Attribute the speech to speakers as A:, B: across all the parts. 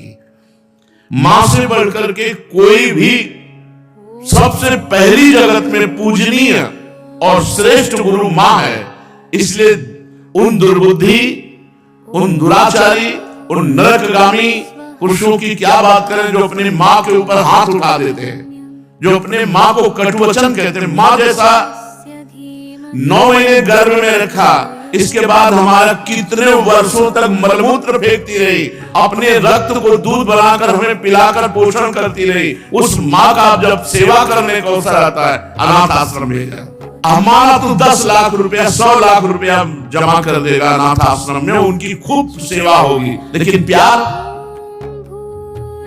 A: की। मां से बढ़कर के कोई भी सबसे पहली जगत में पूजनीय और श्रेष्ठ गुरु मां है। इसलिए उन दुर्बुद्धि, उन दुराचारी, उन नरकगामी पुरुषों की क्या बात करें जो अपनी मां के ऊपर हाथ उठा देते हैं, जो अपने मां को कटुवचन कहते हैं। मां जैसा 9 महीने गर्भ में रखा, इसके बाद हमारा कितने वर्षों तक मलमूत्र फेंकती रही, अपने रक्त को दूध बनाकर हमें पिलाकर पोषण करती रही। उस मां का जब सेवा करने का अवसर आता है, अनाथ आश्रम भेजा। हमारा तो 10 लाख रुपया, 100 लाख रुपया जमा कर देगा अनाथ आश्रम में, उनकी खूब सेवा होगी। लेकिन प्यार,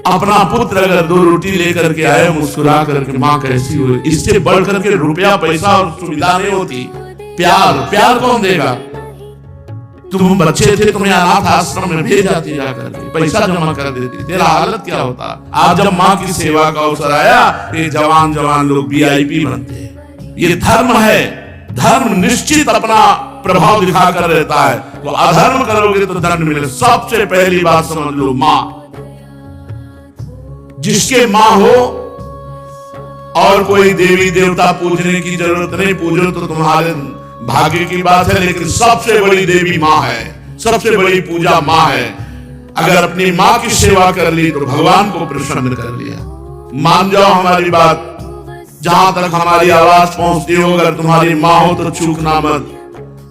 A: अपना पुत्र अगर 2 रोटी लेकर के आए मुस्कुरा करके, मां कैसी हुई, इससे बढ़ करके रुपया पैसा और सुविधा नहीं होती। प्यार कौन देगा? तुम बच्चे थे, तुम्हें अनाथ आश्रम में भेज जाती जाकर के, पैसा जमा कर देती, तेरा हालत क्या होता? आज जब मां की सेवा का अवसर आया, ये जवान लोग VIP बनते हैं। ये धर्म है। धर्म निश्चित अपना प्रभाव दिखाकर रहता है। तो अधर्म करोगे तो दंड मिले। सबसे पहली बात समझ लो, मां, जिसके मां हो और कोई देवी देवता पूजने की जरूरत नहीं, पूजो तो तुम्हारे भाग्य की बात है, लेकिन सबसे बड़ी देवी मां है, सबसे बड़ी पूजा मां है। अगर अपनी मां की सेवा कर ली तो भगवान को प्रसन्न कर लिया। मान जाओ हमारी बात, जहां तक हमारी आवाज पहुंचती हो, अगर तुम्हारी मां हो तो चूकना मत।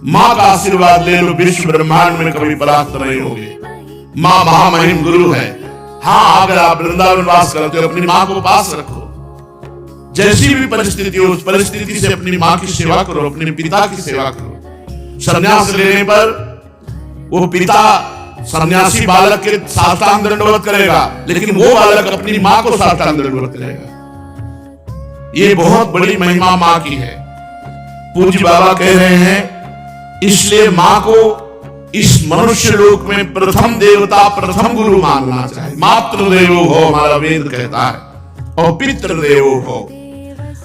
A: मां का आशीर्वाद ले लो, विश्व ब्रह्मांड में कभी परास्त नहीं होगे। मां महामहिम गुरु है। हाँ, अगर आप वृंदावन वास करते हो, अपनी मां को पास रखो। जैसी भी परिस्थिति हो, उस परिस्थिति से अपनी मां की सेवा करो, अपने पिता की सेवा करो। संन्यास लेने पर वो पिता सन्यासी बालक के साष्टांग दंडवत करेगा, लेकिन वो बालक अपनी मां को साष्टांग दंडवत करेगा। ये बहुत बड़ी महिमा मां की है। पूज्य बाबा कह रहे हैं, इसलिए मां को इस मनुष्य लोक में प्रथम देवता, प्रथम गुरु मानना चाहिए। मातृदेवो हो, हमारा वेद कहता है, और पितृदेवो हो।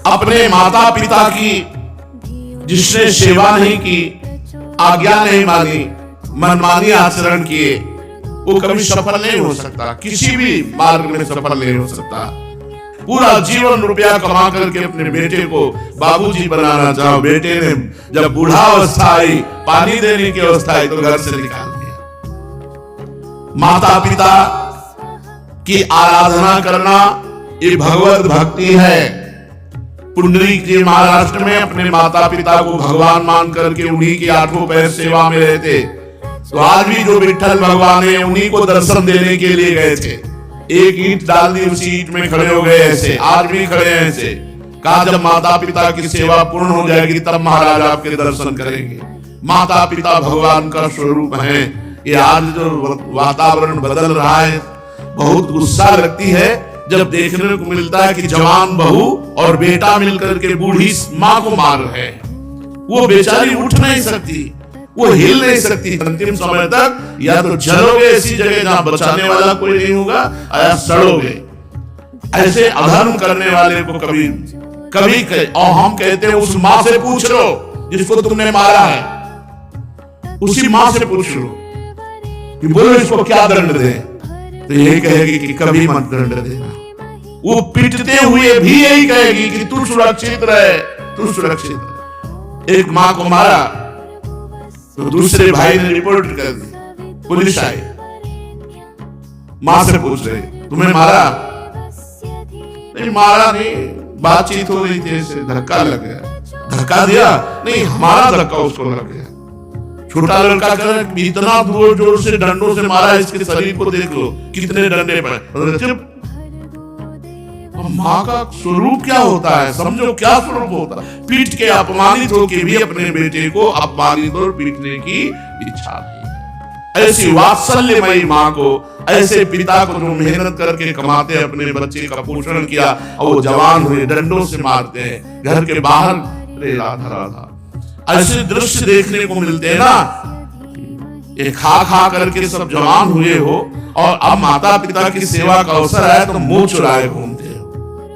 A: अपने माता पिता की जिसने सेवा नहीं की, आज्ञा नहीं मानी, मनमानी आचरण किए, वो कभी सफल नहीं हो सकता, किसी भी मार्ग में सफल नहीं हो सकता। पूरा जीवन रुपया कमा करके अपने बेटे को बाबूजी बनाना चाहो, बेटे ने जब बूढ़ा अवस्था आई, पानी देने की अवस्था आई, तो घर से निकाल दिया। माता पिता की आराधना करना ये भगवत भक्ति है। पुंडरीक जी महाराष्ट्र में अपने माता पिता को भगवान मान करके उन्हीं की 8 पैर सेवा में रहते। तो आज भी जो विठ्ठल भगवान है, उन्हीं को दर्शन देने के लिए गए थे। एक ईंट डाल दी, उसी ईंट में खड़े हो गए ऐसे, आज भी खड़े हैं ऐसे। कहा जब माता पिता की सेवा पूर्ण हो जाएगी तब महाराज आपके दर्शन करेंगे। माता पिता भगवान का स्वरूप है। ये आज जो वातावरण बदल रहा है, बहुत गुस्सा लगती है जब देखने को मिलता है कि जवान बहू और बेटा मिलकर के बूढ़ी मां को मार रहे हैं। वो बेचारी उठ नहीं सकती, वो हिल नहीं सकती। अंतिम समय तक या तो जलोगे ऐसी जगह जहां बचाने वाला कोई नहीं होगा, या सड़ोगे। ऐसे अधर्म करने वाले को कभी और हम कहते हैं उस मां से पूछ लो जिसको तुमने मारा है, उसी मां से पूछ लो कि बोलो इसको क्या दंड दे, तो यही कहेगी कि कभी मत दंड देना। वो पीटते हुए भी यही कहेगी कि तू सुरक्षित रहे, तू सुरक्षित रहे। एक मां को मारा तो दूसरे भाई ने रिपोर्ट कर दी, पुलिस आई, मां से पूछ रहे तुम्हें मारा? नहीं मारा नहीं, बातचीत हो रही थी, ऐसे धक्का लग गया। धक्का दिया? नहीं, हमारा धक्का उसको लग गया। छोटा लड़का कह रहा है इतना जोर जोर से डंडों से मारा, इसके शरीर को देख लो कितने डंडे पड़े। माँ का स्वरूप क्या होता है, समझो क्या स्वरूप होता है। पीट के अपमानित होकर भी अपने बेटे को अपमानित और पीटने की इच्छा नहीं। ऐसी वात्सल्यमयी माँ को, ऐसे पिता को जो मेहनत करके कमाते अपने बच्चे का पोषण किया और वो जवान हुए डंडों से मारते हैं, घर के बाहर राधा राधा। ऐसे दृश्य देखने को मिलते हैं ना, ये खा करके सब जवान हुए हो और अब माता पिता की सेवा का अवसर है तो मुंह चुराए घूमते हो।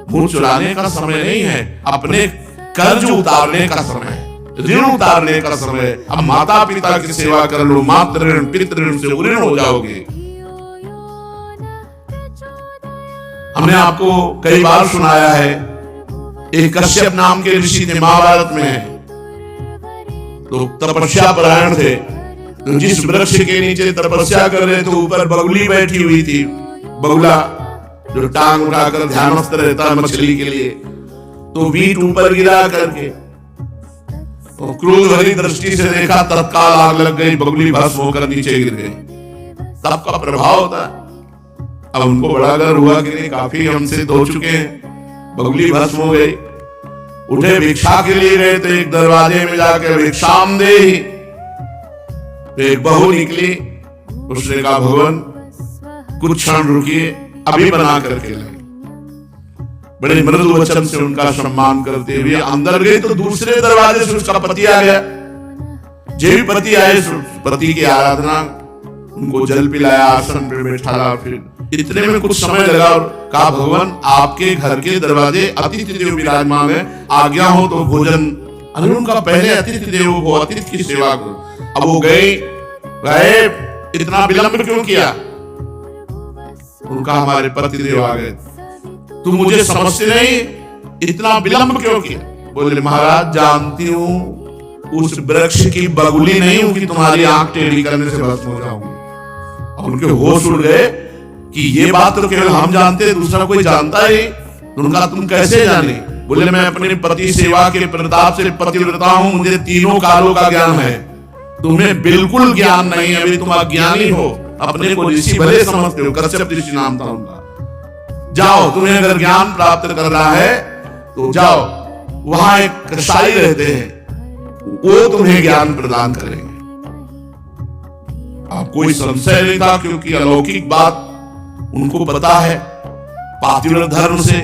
A: मुंह चुराने का समय नहीं है, अपने कर्ज उतारने का समय है, ऋण उतारने का समय। अब माता पिता की सेवा कर लो, मातृ ऋण पितृ ऋण से ऋण हो जाओगे। हमने आपको कई बार सुनाया है, एक कश्यप नाम के ऋषि थे, महाभारत में है, तो तपस्या परायण थे। तो जिस वृक्ष के नीचे तपस्या कर रहे, तो ऊपर बगुली बैठी हुई थी, बगुला जो टांग उठाकर ध्यानस्थ रहता है मछली के लिए। तो बीट ऊपर गिरा करके तो क्रोध भरी दृष्टि से देखा, तत्काल आग लग गई, बगुली भस्म होकर नीचे गिर गई। तब का प्रभाव होता है। अब उनको बड़ा डर हुआ कि नहीं, काफी हमसे धो चुके हैं, बगुली भस्म हो गई। उठे, भिक्षा के लिए गए, तो एक दरवाजे में जाकर भिक्षाम दे, एक बहू निकली। उसने कहा, भगवान कुछ क्षण रुकिए, अभी बना करके लाए। बड़े मृदु वचन से उनका सम्मान करते हुए अंदर गए, तो दूसरे दरवाजे से उसका पति आ गया। जे भी पति आए, पति की आराधना, उनको जल पिलाया, आसन पे बैठाला। फिर इतने में कुछ समय लगा और कहा, भगवान आपके घर के दरवाजे अतिथि देव विराजमान है, आज्ञा हो तो भोजन। अरे उनका पहले अतिथि देव हो, अतिथि की सेवा करो। अब वो गए, इतना विलंब क्यों किया? उनका हमारे पति देव आ गए, तुम मुझे समझते नहीं, इतना विलंब क्यों किया? बोले, महाराज जानती हूं उस वृक्ष की बगुली नहीं हूं कि तुम्हारी आंख टेढ़ी करने से भस्म हो जाऊंगी। और उनके होश उड़ गए कि ये बात तो केवल हम जानते, दूसरा कोई जानता ही। उनका तुम कैसे जाने? बोले, मैं अपने पति सेवा के प्रताप से पतिव्रता हूं, मुझे तीनों कालों का ज्ञान है, तुम्हें बिल्कुल ज्ञान नहीं है, अभी तुम अज्ञानी हो, अपने को ऋषि भले समझते हो। कश्यप ऋषि नाम था उनका। जाओ, तुम्हें अगर ज्ञान प्राप्त करना है तो जाओ, वहां एक कसाई रहते हैं, वो तुम्हें ज्ञान प्रदान करेंगे। अब कोई संशय नहीं था, क्योंकि अलौकिक बात उनको पता है। पातिव्रत धर्म से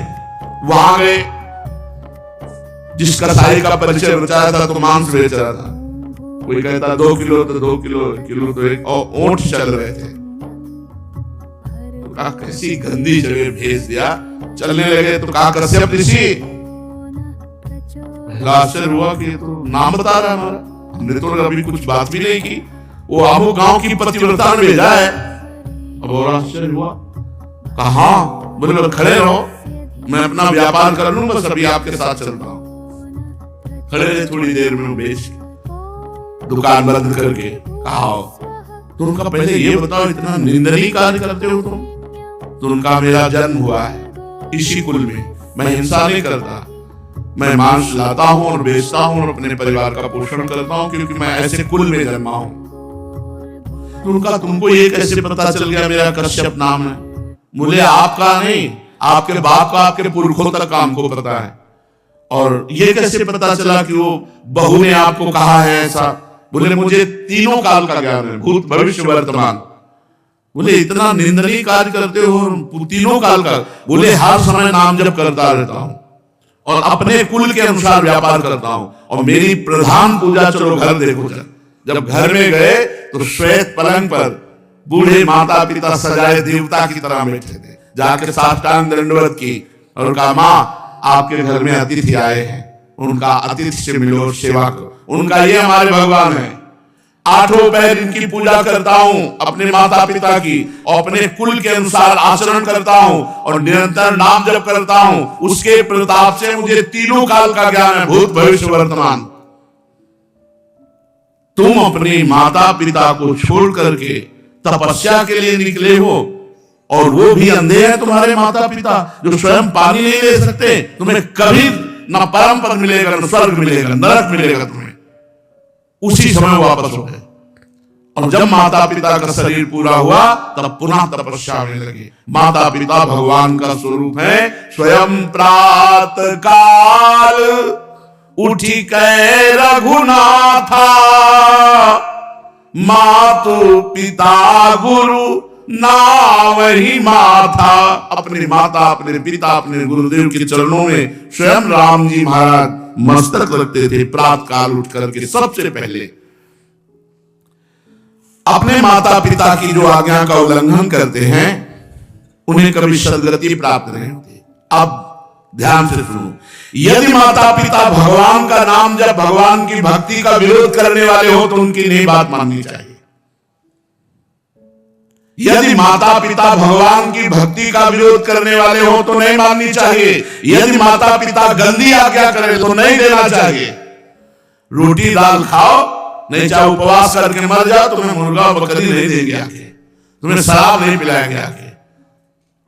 A: वहां गए, जिस कसाई का परिचय बचाया था तो मांस बेच रहा था। कोई कहता 2 किलो तो 2 किलो तो एक और ऊंट चल रहे थे। तो कैसी गंदी जगह भेज दिया। चलने लगे तो कहा, कश्यप ऋषि, आश्चर्य हुआ कि तो नाम बता रहा है हमारा, हमने तो अभी कुछ बात भी नहीं की, वो आमो गांव की पतिव्रता ने भेजा है। अब और आश्चर्य हुआ, कहा, बोले खड़े रहो, मैं अपना व्यापार कर लूं, बस अभी आपके साथ चलता हूं। खड़े रहे, थोड़ी देर में बेच दुकान बंद करके कहा, तो उनका पहले ये बताओ, इतना निंदनीय कार्य करते हो तुम? तो उनका, मेरा जन्म हुआ है इसी कुल में, मैं हिंसा नहीं करता, मैं मांस लाता हूं और बेचता हूं और अपने परिवार का पोषण करता हूं, क्योंकि मैं ऐसे कुल में जन्मा हूं। तो उनका, तुमको ये कैसे पता चल गया मेरा कश्यप नाम है? बोले, आपका नहीं, आपके बाप का, आपके पुरखों तक हमको पता है। और ये कैसे पता चला कि वो बहू ने आपको कहा है ऐसा? बोले, मुझे तीनों काल का ज्ञान है, भूत भविष्य वर्तमान। बोले, इतना निंदनीय कार्य करते हो तीनों काल का? बोले, हर समय नाम जप करता रहता हूं और अपने कुल के अनुसार व्यापार करता हूं, और मेरी प्रधान पूजा, चलो घर देखो। जब घर में गए तो श्वेत पलंग पर बूढ़े माता पिता सजाए देवता की तरह बैठे थे। जाकर साष्टांग दंडवत की और कहा, माँ आपके घर में अतिथि आए हैं, उनका अतिथि से मिलो और सेवा करो। उनका, ये हमारे भगवान है, 8 पैर इनकी पूजा करता हूं, अपने माता पिता की, और अपने कुल के अनुसार आचरण करता हूं और निरंतर नाम जप करता हूं। उसके प्रताप से मुझे तीनों काल का ज्ञान है, भूत भविष्य वर्तमान। तुम अपने माता पिता को छोड़ करके तपस्या के लिए निकले हो, और वो भी अंधे हैं तुम्हारे माता पिता, जो स्वयं पानी नहीं ले सकते। तुम्हें कभी ना परम पद मिलेगा, ना स्वर्ग मिलेगा, नरक मिलेगा तुम्हें। उसी समय वापस हो गए, और जब माता पिता का शरीर पूरा हुआ तब पुनः तपस्या में लगे। माता पिता भगवान का स्वरूप है। स्वयं प्रातः काल उठी कै रघुनाथा, मातु पिता गुरु नावहि माथा। अपने माता, अपने पिता, अपने गुरुदेव के चरणों में स्वयं राम जी महाराज मस्तक रखते थे। प्रातः काल उठ करके सबसे पहले अपने माता पिता की जो आज्ञा का उल्लंघन करते हैं, उन्हें कभी सदगति प्राप्त नहीं होती। अब ध्यान से सुनो, यदि माता पिता भगवान का नाम जब भगवान की भक्ति का विरोध करने वाले हो, तो उनकी नहीं बात माननी चाहिए। यदि माता पिता भगवान की भक्ति का विरोध करने वाले हो तो नहीं माननी चाहिए। यदि माता पिता गंदी आज्ञा करे तो नहीं देना चाहिए। रोटी दाल खाओ, नहीं चाहे उपवास करके मर जाओ, तुम्हें मुर्गा बकरी नहीं देंगे आगे, तुम्हें शराब नहीं पिलाएंगे आगे।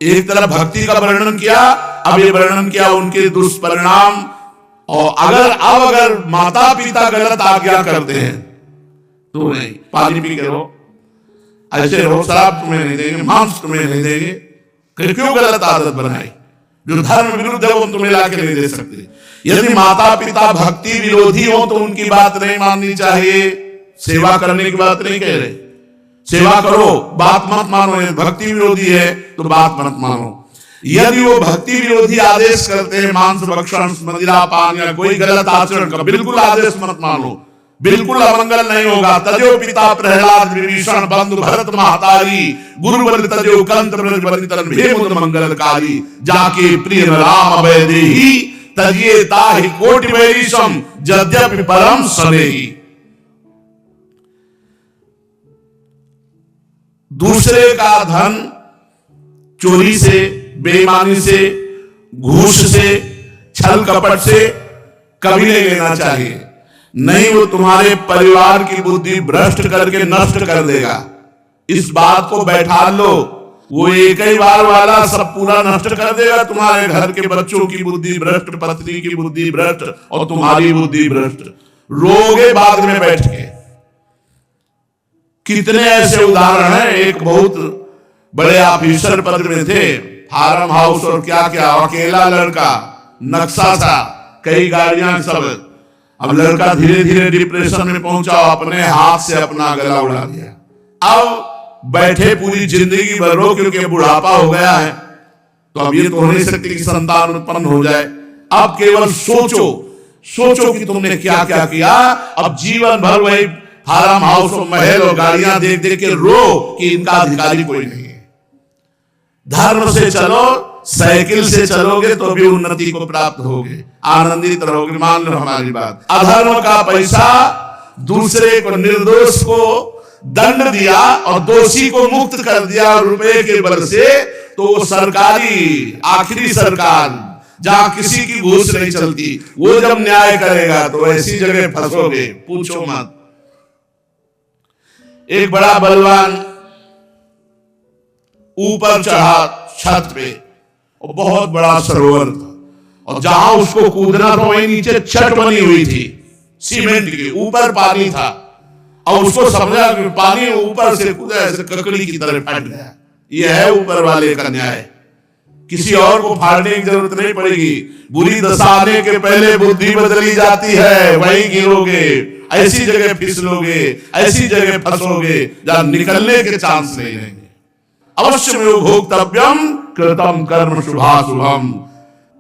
A: एक तरफ भक्ति का वर्णन किया, अब ये वर्णन किया उनके दुष्परिणाम। और अगर माता पिता गलत आज्ञा करते हैं तो नहीं, पानी पी के रहो, ऐसे रहो, शराब तुम्हें नहीं देंगे, मांस तुम्हें नहीं देंगे। क्यों गलत आदत बनाई? जो धर्म विरुद्ध है वो तुम्हें लाके नहीं दे सकते। यदि माता पिता भक्ति विरोधी हो तो उनकी बात नहीं माननी चाहिए। सेवा करने की बात नहीं कह रहे, सेवा करो, बात मत मानो। भक्ति विरोधी है तो बात मत मानो। यदि वो भक्ति विरोधी आदेश करते हैं, मांस भक्षण, मदिरापान या कोई गलत आचरण का, बिल्कुल आदेश मत मानो, बिल्कुल अमंगल नहीं होगा। तजो पिता प्रहलाद विभीषण बंधु भरत महतारी, गुरु बल तजो कंत ब्रज बलितन भेमुद मंगलकारी, जाके प्रिय राम अभय देहि, तजिए ताहि कोटि वैरिषम, यद्यपि परम सनेहि। दूसरे का धन चोरी से, बेईमानी से, घूस से, छल कपट से कभी नहीं लेना चाहिए। नहीं, वो तुम्हारे परिवार की बुद्धि भ्रष्ट करके नष्ट कर देगा। इस बात को बैठा लो, वो एक ही बार वाला सब पूरा नष्ट कर देगा। तुम्हारे घर के बच्चों की बुद्धि भ्रष्ट, पत्नी की बुद्धि भ्रष्ट और तुम्हारी बुद्धि भ्रष्ट। रोगे बाद में बैठ के। कितने ऐसे उदाहरण हैं। एक बहुत बड़े ऑफिसर पद में थे, फार्म हाउस और क्या क्या, अकेला लड़का, नक्शा था, कई गाड़ियां, सब। अब लड़का धीरे धीरे डिप्रेशन में पहुंचा, अपने हाथ से अपना गला उड़ा दिया। अब बैठे पूरी जिंदगी भर रो, क्योंकि बुढ़ापा हो गया है, तो अब ये तो हो नहीं सकती कि संतान उत्पन्न हो जाए। अब केवल सोचो कि तुमने क्या क्या किया। अब जीवन भर वही फार्म हाउस और महल और गाड़ियां देख देख के रो कि इनका अधिकारी कोई नहीं है। धर्म से चलो, साइकिल से चलोगे तो भी उन्नति को प्राप्त होगे, आनंदित रहोगे। मान लो हमारी बात। अधर्म का पैसा दूसरे को, निर्दोष को दंड दिया और दोषी को मुक्त कर दिया रुपए के बल से, तो सरकारी, आखिरी सरकार जहां किसी की घूस नहीं चलती, वो जब न्याय करेगा तो ऐसी जगह फंसोगे, पूछो मत। एक बड़ा बलवान ऊपर चढ़ा छत पे, और बहुत बड़ा सरोवर था, और जहां उसको कूदना था वहीं नीचे छत बनी हुई थी सीमेंट की, ऊपर पानी था, और उसको समझा कि पानी ऊपर से कूदा, ऐसे ककड़ी की तरह फट गया। यह है ऊपर वाले का न्याय। किसी और को फाड़ने की जरूरत नहीं पड़ेगी। बुरी दशा आने के पहले बुद्धि बदली जाती है, वहीं गिरोगे, ऐसी जगह फिसलोगे, ऐसी जगह फंसोगे जहां निकलने के चांस नहीं रहेंगे। अवश्य में भोक्तव्यम कृतम कर्म शुभाशुभम।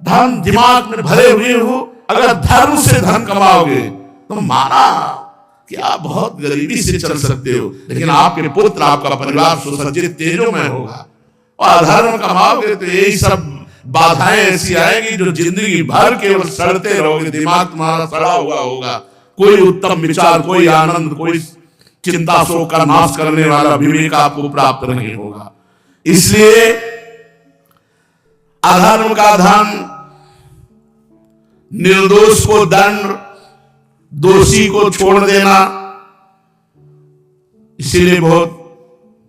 A: धन दिमाग में भरे हुए हो, अगर धर्म से धन कमाओगे तो माना कि आप बहुत गरीबी से चल सकते हो, लेकिन आपके पुत्र, आपका परिवार सुसज्जित तेजोमय होगा। और अधर्म कमाओगे तो यही सब बाधाएं ऐसी आएगी जो जिंदगी भर केवल सड़ते रहोगे, दिमाग तुम्हारा सड़ा हुआ होगा। कोई उत्तम विचार, कोई आनंद, कोई चिंता शोक का नाश करने वाला विवेक आपको प्राप्त नहीं होगा। इसलिए अधर्म का धन, निर्दोष को दंड, दोषी को छोड़ देना, इसीलिए बहुत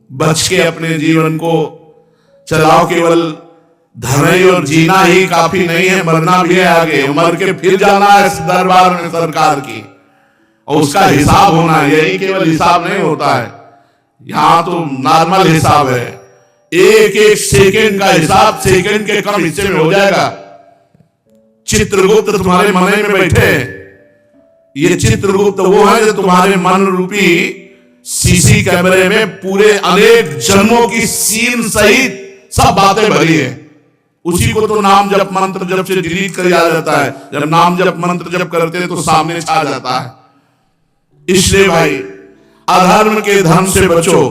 A: बच के अपने जीवन को चलाओ। केवल धन और जीना ही काफी नहीं है, मरना भी है आगे। मर के फिर जाना है इस दरबार में सरकार की, और उसका हिसाब होना है। यही केवल हिसाब नहीं होता है, यहां तो नॉर्मल हिसाब है। एक एक सेकंड का हिसाब सेकंड के कम हिस्से में हो जाएगा। चित्रगुप्त तुम्हारे मन में बैठे, ये चित्रगुप्त वो है जो तुम्हारे मन रूपी सीसी कैमरे में पूरे अनेक जन्मों की सीन सहित सब बातें भरी है। उसी को तो नाम जप मंत्र जप से डिलीट कर दिया जाता है। जब नाम जप मंत्र जप करते हैं तो सामने छा जाता है। इसलिए भाई, अधर्म के धन से बचो।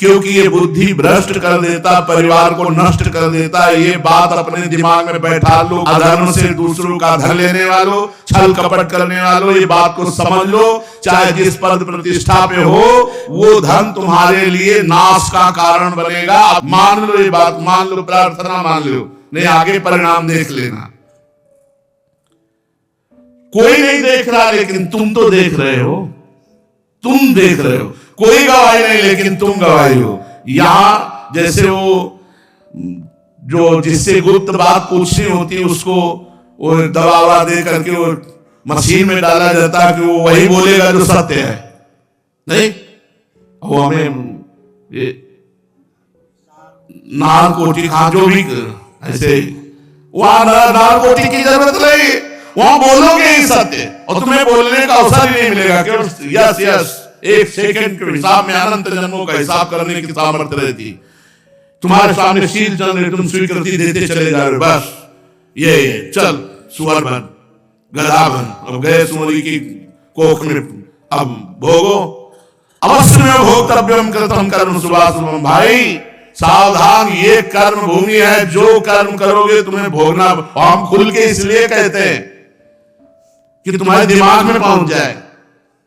A: क्योंकि ये बुद्धि भ्रष्ट कर देता, परिवार को नष्ट कर देता। ये बात अपने दिमाग में बैठा लो, अधर्म से दूसरों का धन लेने वालों, छल कपट करने वालों, ये बात को समझ लो। चाहे जिस पद प्रतिष्ठा पे हो, वो धन तुम्हारे लिए नाश का कारण बनेगा। मान लो ये बात, मान लो, प्रार्थना मान लो, नहीं आगे परिणाम देख लेना। कोई नहीं देख रहा, लेकिन तुम तो देख रहे हो, तुम देख रहे हो। कोई गवाही नहीं, लेकिन तुम गवाही हो। यहां जैसे वो जो जिससे गुप्त बात पूछनी होती है, उसको वो दबावा दे करके वो मशीन में डाला जाता है कि वो वही बोलेगा जो सत्य है। नहीं, वो हमें ये नारकोटिक, हाँ जो भी ऐसे, वहां नारकोटिक की जरूरत नहीं, वहां बोलोगे ही सत्य और तुम्हें बोलने का अवसर ही नहीं मिलेगा। केवल यस यस, एक सेकंड के हिसाब में अनंत जन्मों का हिसाब करने की सामर्थ्य रहती। तुम्हारे सामने शील चल रहे, तुम स्वीकृति देते चले जा रहे, बस ये चल सुअर बन, गधा बन। अब गए सुअरी की कोख में, अब भोगो। अवश्य में भोक्तव्यम कृतम कर्म शुभाशुभम। भाई सावधान, ये कर्म भूमि है, जो कर्म करोगे तुम्हें भोगना। हम खुल के इसलिए कहते हैं कि तुम्हारे दिमाग में पहुंच जाए,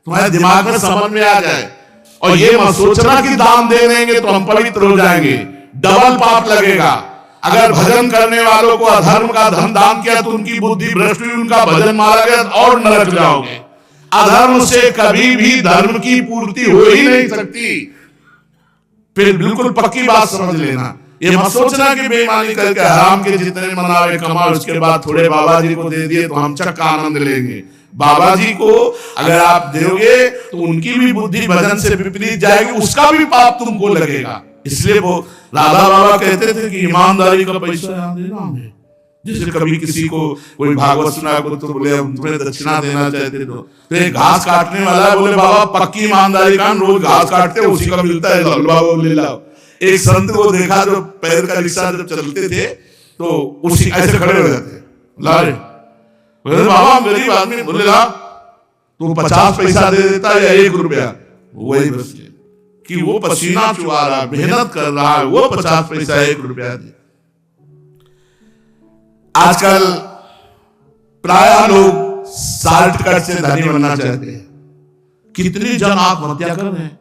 A: तुम्हारे दिमाग में समझ में आ जाए। और ये मत सोचना कि दान दे देंगे तो हम पवित्र हो जाएंगे, डबल पाप लगेगा। अगर भजन करने वालों को अधर्म का धन दान किया तो उनकी बुद्धि भ्रष्ट हुई, उनका भजन मारा गया और नरक जाओगे। अधर्म से कभी भी धर्म की पूर्ति हो ही नहीं सकती। फिर बिल्कुल पक्की बात समझ लेना। ये मत सोचना कि बेईमानी करके हराम के जितने मनावे कमाओ, उसके बाद थोड़े बाबा जी को दे दिए तो हम चक्का आनंद लेंगे। बाबा जी को अगर आप दोगे तो उनकी भी बुद्धि भजन से विपरीत जाएगी, उसका भी पाप तुमको लगेगा। इसलिए वो राधा बाबा कहते थे कि ईमानदारी का पैसा यहाँ देना हमें। जैसे कभी किसी को कोई भागवत सुना को तो बोले हम तुम्हें दक्षिणा देना चाहते, तो एक घास काटने वाला है, बोले बाबा पक्की ईमानदारी का, रोज घास काटते उसी का मिलता है, बाबा ले लाओ। एक संत को देखा जो पैर का रिक्शा जब चलते थे तो उसी ऐसे खड़े हो जाते, ला रे बाबा गरीब आदमी, बोले ला तो 50 पैसा दे देता या 1 रुपया, वही बस कि वो पसीना चुआ रहा है, मेहनत कर रहा है, वो 50 पैसा 1 रुपया दे। आजकल प्राय लोग शॉर्टकट से धनी बनना चाहते हैं। कितनी जन आत्महत्या कर रहे हैं।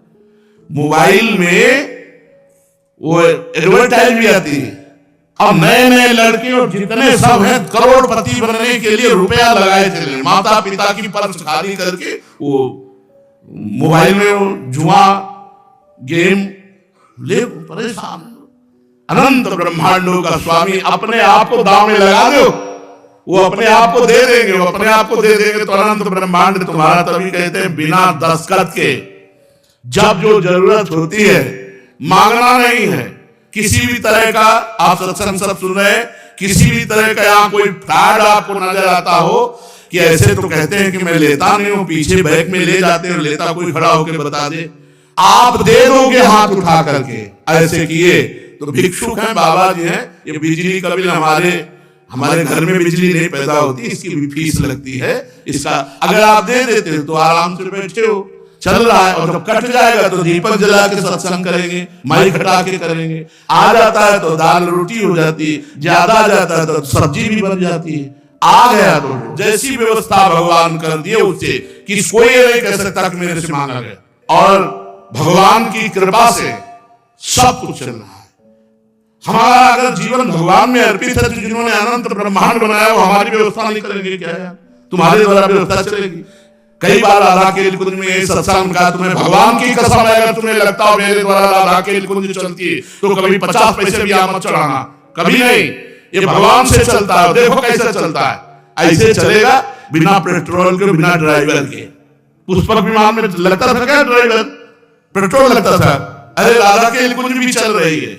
A: मोबाइल में वो एडवर्टाइज भी आती है। अब नए नए लड़के और जितने सब हैं करोड़पति बनने के लिए रुपया लगाए चले, माता पिता की पर्स खाली करके वो मोबाइल में जुआ गेम ले परेशान। अनंत ब्रह्मांडों का स्वामी अपने आप को दांव में लगा दो, वो अपने आप को दे देंगे, वो अपने आप को दे देंगे। तो अनंत ब्रह्मांड तुम्हारा, तभी कहते हैं बिना दस्तखत के जब जो जरूरत होती है, मांगना नहीं है किसी भी तरह का। आप सत्संग सब सुन रहे हैं, किसी भी तरह का यहाँ कोई फ्रॉड आपको नजर आता हो कि ऐसे तो कहते हैं कि मैं लेता नहीं हूं, पीछे बैग में ले जाते हैं, लेता कोई खड़ा होकर बता दे, आप दे दोगे हाथ उठा करके। ऐसे किए तो भिक्षुक हैं, बाबा जी हैं। ये बिजली का बिल हमारे घर में बिजली नहीं पैदा होती, इसकी भी फीस लगती है। इसका अगर आप दे देते हो तो आराम से बैठे हो, चल रहा है। और जब कट जाएगा तो दीपक जला के सत्संग करेंगे, माइक हटा के करेंगे। आ जाता है तो दाल रोटी हो जाती है, ज्यादा आ जाता है तो सब्जी भी बन जाती है। आ गया तो जैसी व्यवस्था भगवान कर दिए उससे कि कोई नहीं कह सकता कि मेरे से मांगा गया। और भगवान की कृपा से सब कुछ चल रहा है। हमारा अगर जीवन भगवान में अर्पित है, तो जिन्होंने अनंत ब्रह्मांड बनाया वो हमारी व्यवस्था नहीं करेंगे क्या यार? तुम्हारे द्वारा व्यवस्था चलेगी। कई बार राधा के कुंज में सत्संग का, तुम्हें भगवान की कसम है, अगर तुम्हें लगता हो मेरे द्वारा राधा के कुंज चलती है तो कभी 50 पैसे भी आप मत चढ़ाना, कभी नहीं। ये भगवान से चलता है। देखो कैसे चलता है। ऐसे चलेगा बिना पेट्रोल के, बिना ड्राइवर के। पुष्पक विमान में लगता था क्या ड्राइवर? पेट्रोल लगता था। अरे राधा के कुंज भी चल रही है,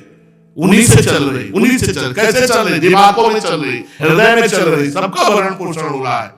A: उन्हीं से चल रही, उन्हीं से चल। कैसे चल रही? दिमागों में चल रही, हृदय में चल रही, सबका भरण पोषण हो रहा है।